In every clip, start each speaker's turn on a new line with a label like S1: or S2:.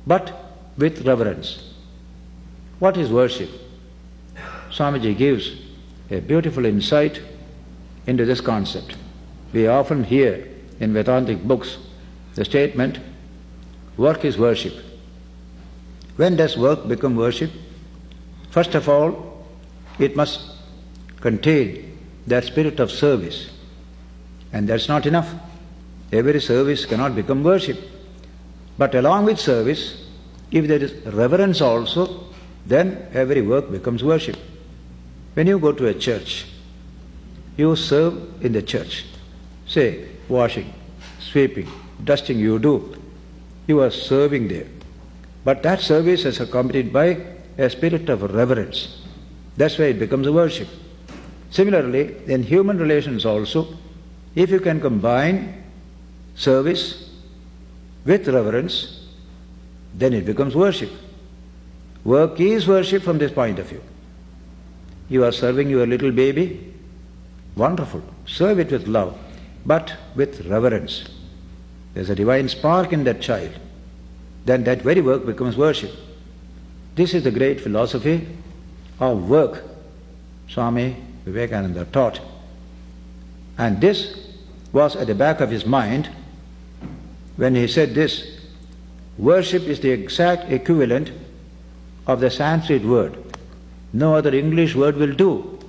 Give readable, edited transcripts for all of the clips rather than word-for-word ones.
S1: but with reverence. What is worship? Swamiji gives a beautiful insight into this concept. We often hear in Vedantic books the statement, work is worship. When does work become worship? First of all, it must contain that spirit of service. And that's not enough. Every service cannot become worship. But along with service, if there is reverence also, then every work becomes worship. When you go to a church, you serve in the church. Say, washing, sweeping, dusting you do. You are serving there. But that service is accompanied by a spirit of reverence. That's why it becomes a worship. Similarly, in human relations also, if you can combine service with reverence, then it becomes worship. Work is worship from this point of view. You are serving your little baby, wonderful. Serve it with love, but with reverence. There's a divine spark in that child. Then that very work becomes worship. This is the great philosophy of work Swami Vivekananda taught. And this was at the back of his mind when he said this, worship is the exact equivalent of the Sanskrit word. No other English word will do.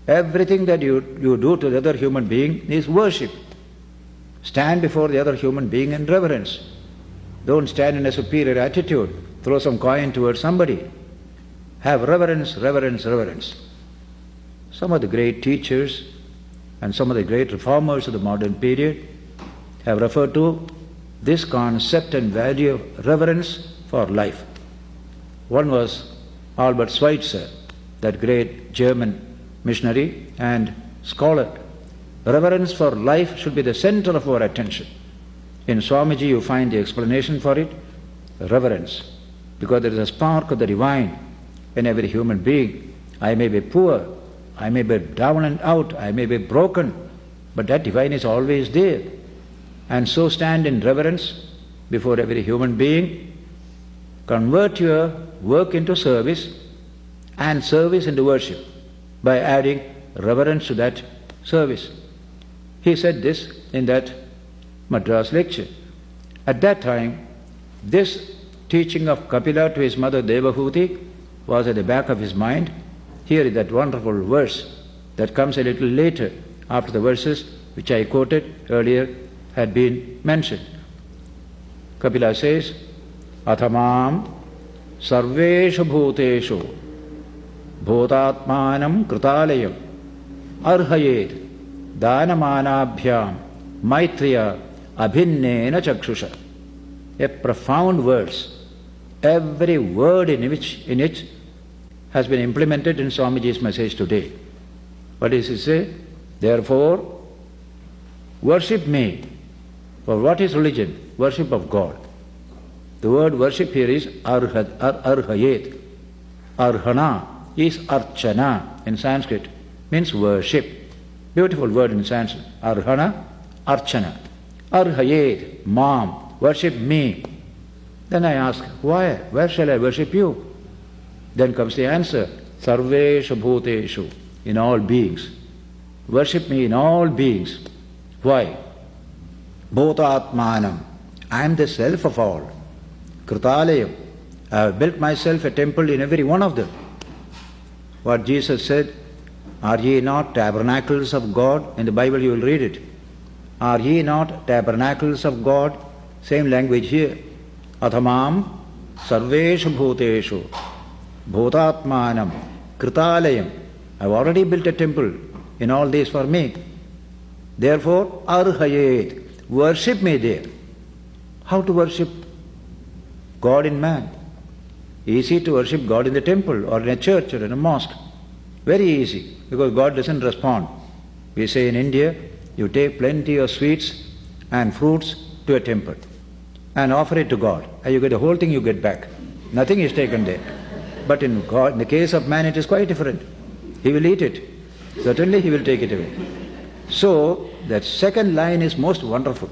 S1: Everything that you do to the other human being is worship. Stand before the other human being in reverence. Don't stand in a superior attitude, throw some coin towards somebody. Have reverence, reverence, reverence. Some of the great teachers and some of the great reformers of the modern period have referred to this concept and value of reverence for life. One was Albert Schweitzer, that great German missionary and scholar. Reverence for life should be the center of our attention. In Swamiji you find the explanation for it, reverence, because there is a spark of the divine in every human being. I may be poor, I may be down and out, I may be broken, but that divine is always there. And so stand in reverence before every human being, convert your work into service and service into worship by adding reverence to that service. He said this in that Madras lecture. At that time, this teaching of Kapila to his mother Devahuti was at the back of his mind. Here is that wonderful verse that comes a little later after the verses which I quoted earlier had been mentioned. Kapila says, Athamam sarveshu bhuteshu bhutatmanam kritalayam arhayed danamanabhyam maitriya abhinnena chakshusha. A profound verse. Every word in it has been implemented in Swamiji's message today. What does he say? Therefore, worship me. For what is religion? Worship of God. The word worship here is arhayet. Arhana is archana in Sanskrit, means worship. Beautiful word in Sanskrit. Arhana, archana. Arhayet, mam, worship me. Then I ask, why? Where shall I worship you? Then comes the answer, sarveshu bhuteshu, in all beings. Worship me in all beings. Why? Bhutatmanam, I am the self of all. Kritalayam, I have built myself a temple in every one of them. What Jesus said, are ye not tabernacles of God? In the Bible you will read it. Are ye not tabernacles of God? Same language here. Athamam sarveshu bhuteshu bhutatmanam kritalayam. I have already built a temple in all these for me. Therefore, arhayet, worship me there. How to worship God in man? Easy to worship God in the temple or in a church or in a mosque. Very easy, because God doesn't respond. We say in India, you take plenty of sweets and fruits to a temple and offer it to God. And you get the whole thing you get back. Nothing is taken there. But in God, in the case of man, it is quite different. He will eat it. Certainly he will take it away. So, that second line is most wonderful.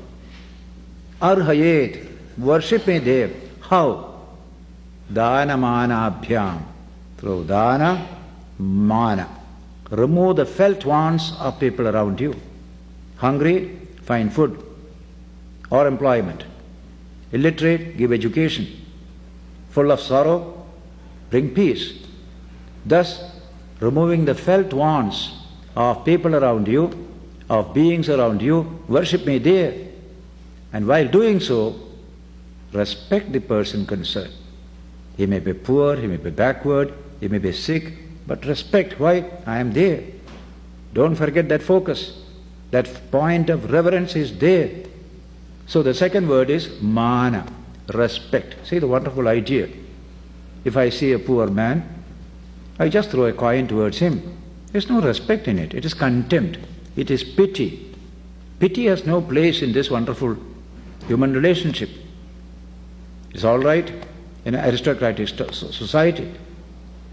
S1: Arhayet, worship me there. How? Dana manabhyam. Through dana, mana. Remove the felt wants of people around you. Hungry, find food or employment. Illiterate, give education. Full of sorrow, bring peace. Thus, removing the felt wants of people around you, of beings around you, worship me there. And while doing so, respect the person concerned. He may be poor, he may be backward, he may be sick, but respect. Why? I am there. Don't forget that focus. That point of reverence is there. So the second word is mana, respect. See the wonderful idea. If I see a poor man, I just throw a coin towards him. There's no respect in it. It is contempt. It is pity. Pity has no place in this wonderful human relationship. It's all right in an aristocratic society.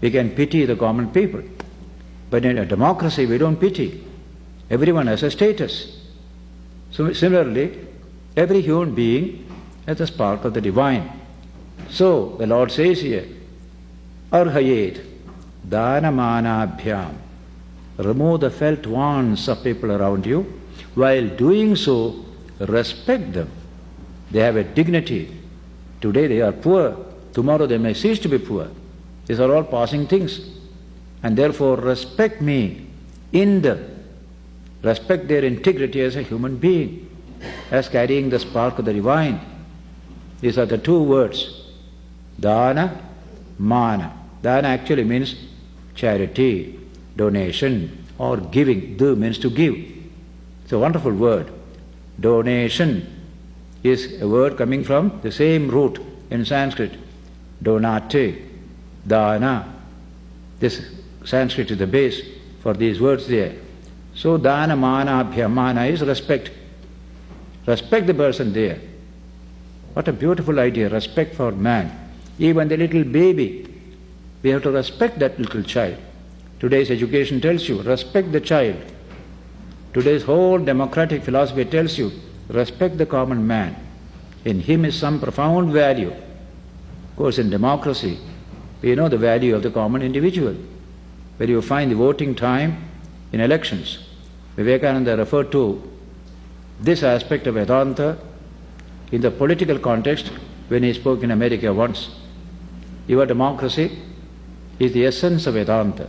S1: We can pity the common people. But in a democracy, we don't pity. Everyone has a status. So similarly, every human being has a spark of the divine. So the Lord says here, arhayet danamanabhyam. Remove the felt wants of people around you. While doing so, respect them. They have a dignity. Today they are poor. Tomorrow they may cease to be poor. These are all passing things. And therefore respect me in them. Respect their integrity as a human being, as carrying the spark of the divine. These are the two words. Dana, mana. Dana actually means charity, donation, or giving. Do means to give. It's a wonderful word. Donation is a word coming from the same root in Sanskrit. Donate, dana. This Sanskrit is the base for these words there. So dana mana abhyamana is respect. Respect the person there. What a beautiful idea, respect for man. Even the little baby, we have to respect that little child. Today's education tells you, respect the child. Today's whole democratic philosophy tells you, respect the common man. In him is some profound value. Of course, in democracy, we know the value of the common individual. Where you find the voting time in elections, Vivekananda referred to this aspect of Vedanta in the political context when he spoke in America once. Your democracy is the essence of Vedanta,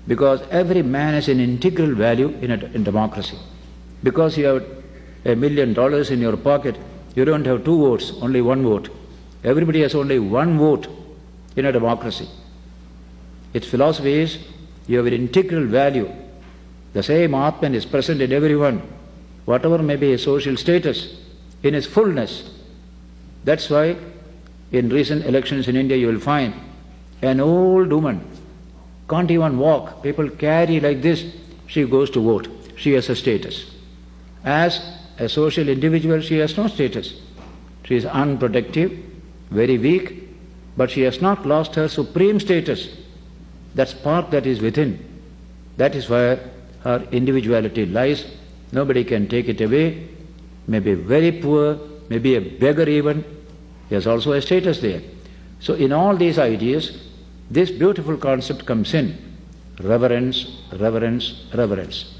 S1: because every man has an integral value in democracy. Because you have $1 million in your pocket, you don't have two votes, only one vote. Everybody has only one vote in a democracy. Its philosophy is you have an integral value. The same Atman is present in everyone, whatever may be his social status, in his fullness. That's why in recent elections in India you will find an old woman can't even walk. People carry like this. She goes to vote. She has a status. As a social individual, she has no status. She is unprotective, very weak, but she has not lost her supreme status. That spark that is within, that is where her individuality lies. Nobody can take it away. May be very poor, may be a beggar even. He has also a status there. So in all these ideas, this beautiful concept comes in. Reverence, reverence, reverence.